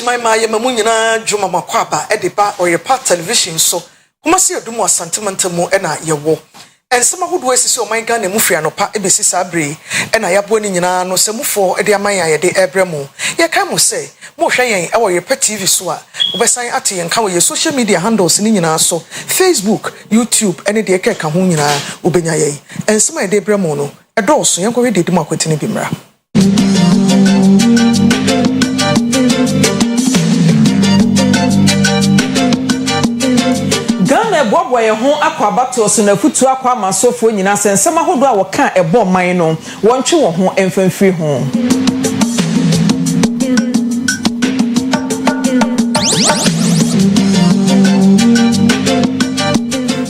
Jemima Yamamunina, Juma Makwaba, Ediba, Oyerepa television so, Kumasi Odumo Santimentamo ena yewo. And some who do so my gun and Mufiano pa ebisi sabri, and I have winning no semufo ediamaya de ebremo. Ya kamu say, mo shayin our TV swa, Wesai Ati and Kawa your social media handles in so Facebook, YouTube, and the Eka Kahunina, Ubenyaye, and some de bremono, a dose, young already do more with Bimra. Ghana bobwa ye ho akwa bato so na futu akwa masofo nyina sensema hodo a woka ebo man no wontwe wo ho emfamfiri ho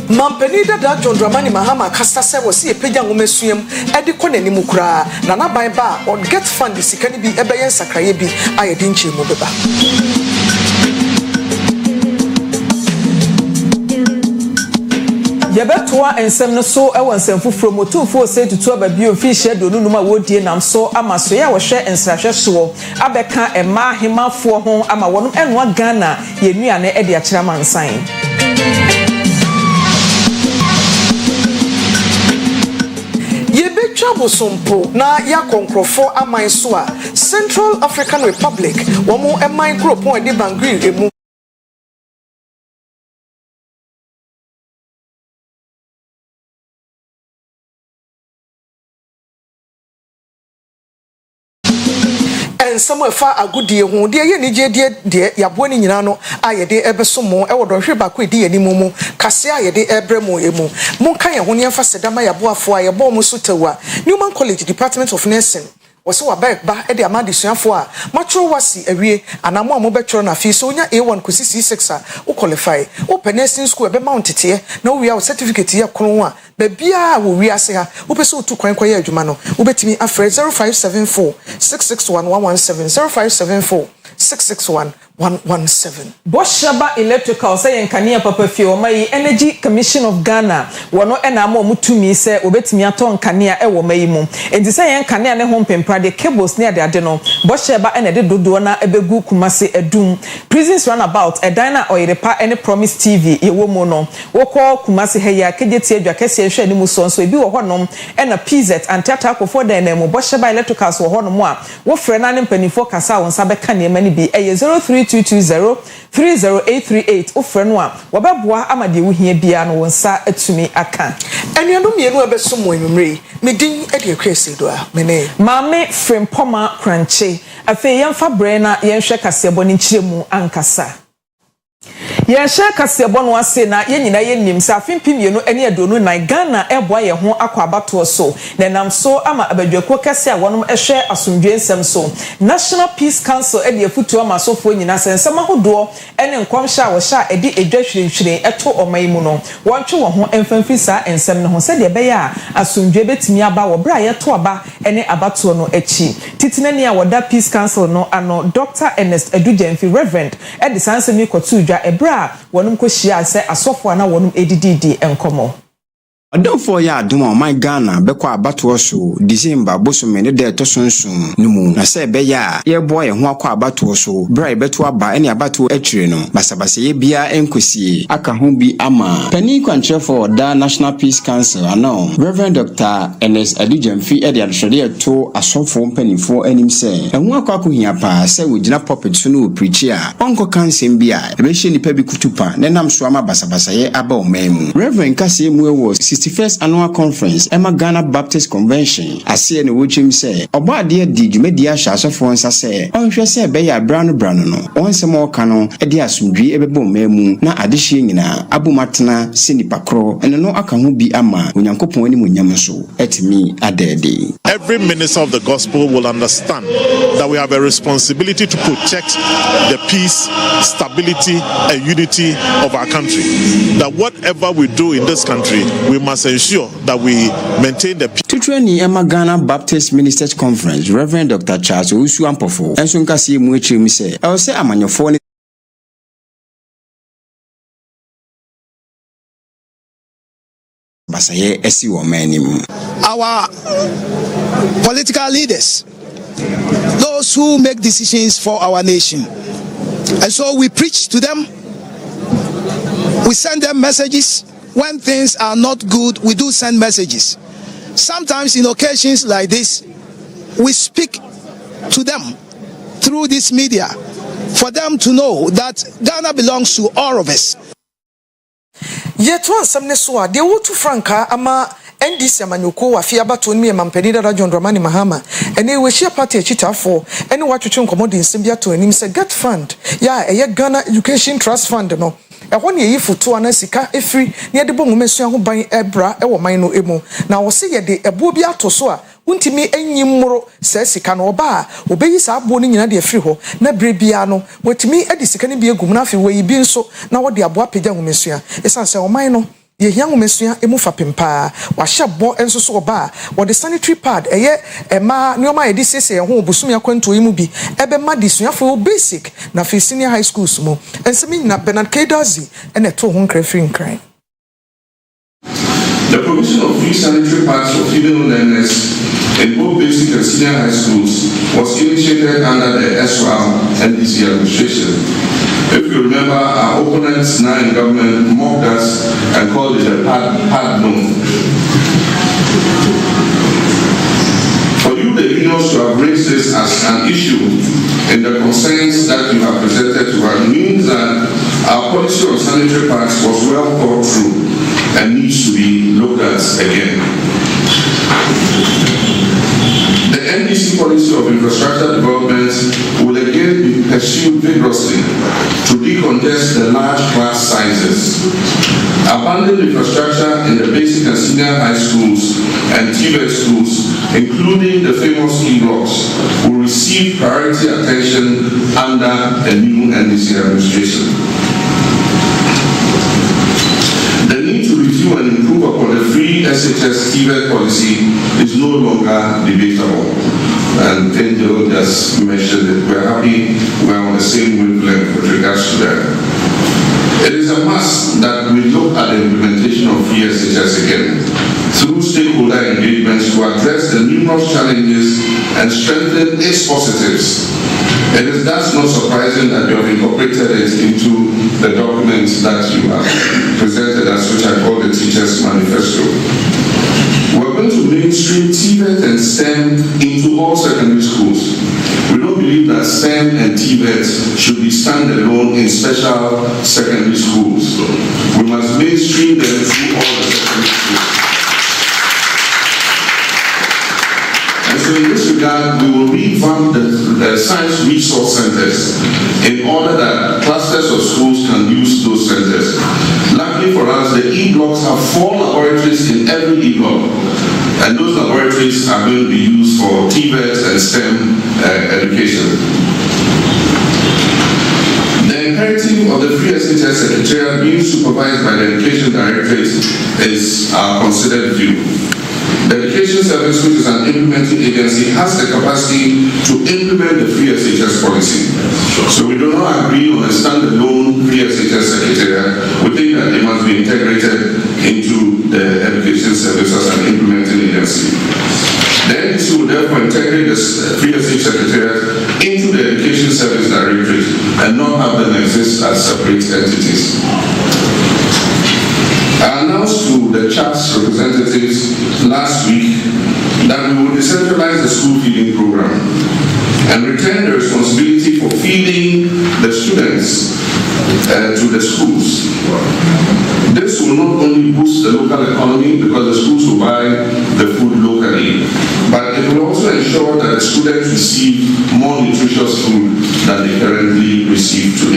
Mampeni da John Dramani Mahama kasa se wo se epagya ngomesuam edi konani mu kura na na ban ba on get fund sikani bi ebeyen sakraye bi ayedi nche mu beba Yabetoa ensem no so e wonsem fufuro motumfo se tutu ababio fi hyedo nunum a wodie nam so amaso ya wo hwe ensrahwe so abeka ema hemafo ho ama wonum enwa Ghana ye nuane e de akira mansan Trouble sompo na ya konkrofo aman so a Central African Republic womo eman group on de bangri emu and somewhere far a good dear who dear ye dear ya boni nyina no ayede ebesomo e wodo hwe ba ko edi animu mu kase ayede ebremo emu monka ye ho ne fa sedama ya boafo aye bom so tawa Newman College Department of Nursing wose wa back ba e de amade suafo a matro wasi awie anamo a mo betro na fi so nya A1 kosi C6 a wo qualify wo nursing school be mount tete na wo wi certificate ye kron a ba bia wo wi ase ha wo pese wo tu kwan kwaye adwuma no wo betimi afre 0574 661117 0574 661117 Boshaba Electrical say Nkania Papa Fio mai Energy Commission of Ghana wono ena ma omutumi se obetimi aton Nkania e wo mai mu enti say Nkania ne ho mpempra de cables ne ade no Boshaba ena de dodo na ebegu Kumase Edum prisons runabout edina Oyerepa ene Promise TV ye wo mu no wokọ Kumase heya kegeti adwa kese ehwe ni mu so ebi wo honom ena PZ antata akofo da na mu Boshaba Electrical so honom a wo frɛ na ne mpanifo kasa won sabe ka ne mani bi eye 0322030838 ofreno a wabeboa amade wo hia bia no wonsa atumi aka enuano mienu abesomo enwumre medin e de Akua Asiedua mene Maame Frimpomaa Korankye afi yemfa bre na yenhwe kasebo ni nkyiremu ankasa Yesha kasebo no ase na yenyina yenim sa afimpim yenu ene adonu na Ghana eboa ye ho akwa abato so na nam so ama abadwako kase a wonom ehwe asomdwe nsem so National Peace Council e de afutu ama sofo nyina sensem ahodo ene nkomhya a wo sha edi edwahwirehwire eto oman mu no wontwe wo ho emfamfi sa ensem no ho se de be ya asomdwe betimi aba wo bra ye to aba ene abato no echi titinani a woda Peace Council no ano Dr. Ernest Edujemfi Reverend e de sansemi kotu dwa ebra wonum ko hia se asofo na wonum edididi enkomo Adonfo ya adoma my Ghana bekwa abato so December bosome ne de tosonsun numu na se be ya ye boy ye ho akwa abato so bra beto aba ene abato atwire no basabase ye bia enkosie aka ho bi ama pani kwantre for da National Peace Council ano Reverend Dr. Ernest Edujemfi e de adhwere to asofo mpanifo anim se ehun akwa akohia pa se wogina puppet so no preach a onko kansem bia e be hye nipa bi kutupa ne nam so ama basabase ye aba o memu Reverend kase mu ewo 61st annual conference Emma Ghana Baptist Convention asie ne wochim se obade di dwumadi ahya asofo nsa se onhwe se be ya brano no onsem oka no e de asomdwi ebebo mamu na adehye nyina abumatena sinipakro ene no aka ho bi ama onyankopon ani munyam so etimi adede. Every minister of the gospel will understand that we have a responsibility to protect the peace, stability and unity of our country. That whatever we do in this country, we must ensure that we maintain the peace. Tutreni Emma Ghana Baptist Ministers Conference, Reverend Dr. Charles Usu Ampofo, enso nkasi mu echim se, e o se amanyofo ne basaye esi wo manim. Our political leaders, those who make decisions for our nation, And so we preach to them. We send them messages. When things are not good, we do send messages. Sometimes in occasions like this, we speak to them through this media for them to know that Ghana belongs to all of us. Yet one some neswa, they would to Franca ama NDC Amanyoko, Afiaba to me and Mampenida John Dramani Mahama, and they were share party a cheetah for any what you commode in Simbia to and him say get fund. Yeah, a Ghana Education Trust Fund, no. A 1 year for 2 anasika a free near the bomb messia who buy a bra or mino emo. Now was say a day a bobia to soa, won't me any moro says he can oba, obey his aboning in a dear free ho, na brebiano, what me a discani be a gumnafi where you been so now what the abua pejang messia, it's answer or mino. Ye young messia emufa pimpa, washa bo and so ba, what the sanitary pad, a ye, a ma, no my edisi, and who busumia quento imubi, ebe madisuya for basic, na for senior high school smo, and some na Bernard Kedazi, and a 200 free crime. The provision of free sanitary pads for female learners in both basic and senior high schools was initiated under the SWAL NDC administration. If you remember, our opponents now in government mocked us and called it a pad loan. For you, the unions, to have raised this as an issue in the concerns that you have presented to us means that our policy on sanitary pads was well thought through and needs to be looked at again. The NDC policy of infrastructure development will again be pursued vigorously to decongest the large class sizes. Abandoned infrastructure in the basic and senior high schools and TVET schools, including the famous E blocks, will receive priority attention under the new NDC administration. The need to review and improve upon the free SHS TVET policy is no longer debatable. And Angel just mentioned it. We're happy we're on the same wavelength with regards to that. It is a must that we look at the implementation of free SHS again through stakeholder engagements to address the numerous challenges and strengthen its positives. It is thus not surprising that you have incorporated it into the documents that you have presented us, which I call the Teachers Manifesto. We're going to mainstream TVET and STEM into all secondary schools. We don't believe that STEM and TVET should be standalone in special secondary schools. We must mainstream them through all the secondary schools. And so in this regard, we will revamp the science resource centers in order that clusters of schools can use those centers. Luckily for us, the E-blocks have 4 laboratories in every E-block, and those laboratories are going to be used for TVET and STEM education. The imperative of the free SHS Secretariat being supervised by the Education Directorate is our considered view. The Education Service, which is an implementing agency, has the capacity to implement the free SHS policy. So we do not agree on a standalone free SHS Secretariat. We think that it must be integrated into the Education Service as an implementing agency. The NDC will therefore integrate the free SHS Secretariat into the Education Service Directorate and not have them exist as separate entities. I announced to the CHAPS representatives last week that we will decentralize the school feeding program and return the responsibility for feeding the students to the schools. This will not only boost the local economy because the schools will buy the food locally, but it will also ensure that the students receive more nutritious food than they currently receive today.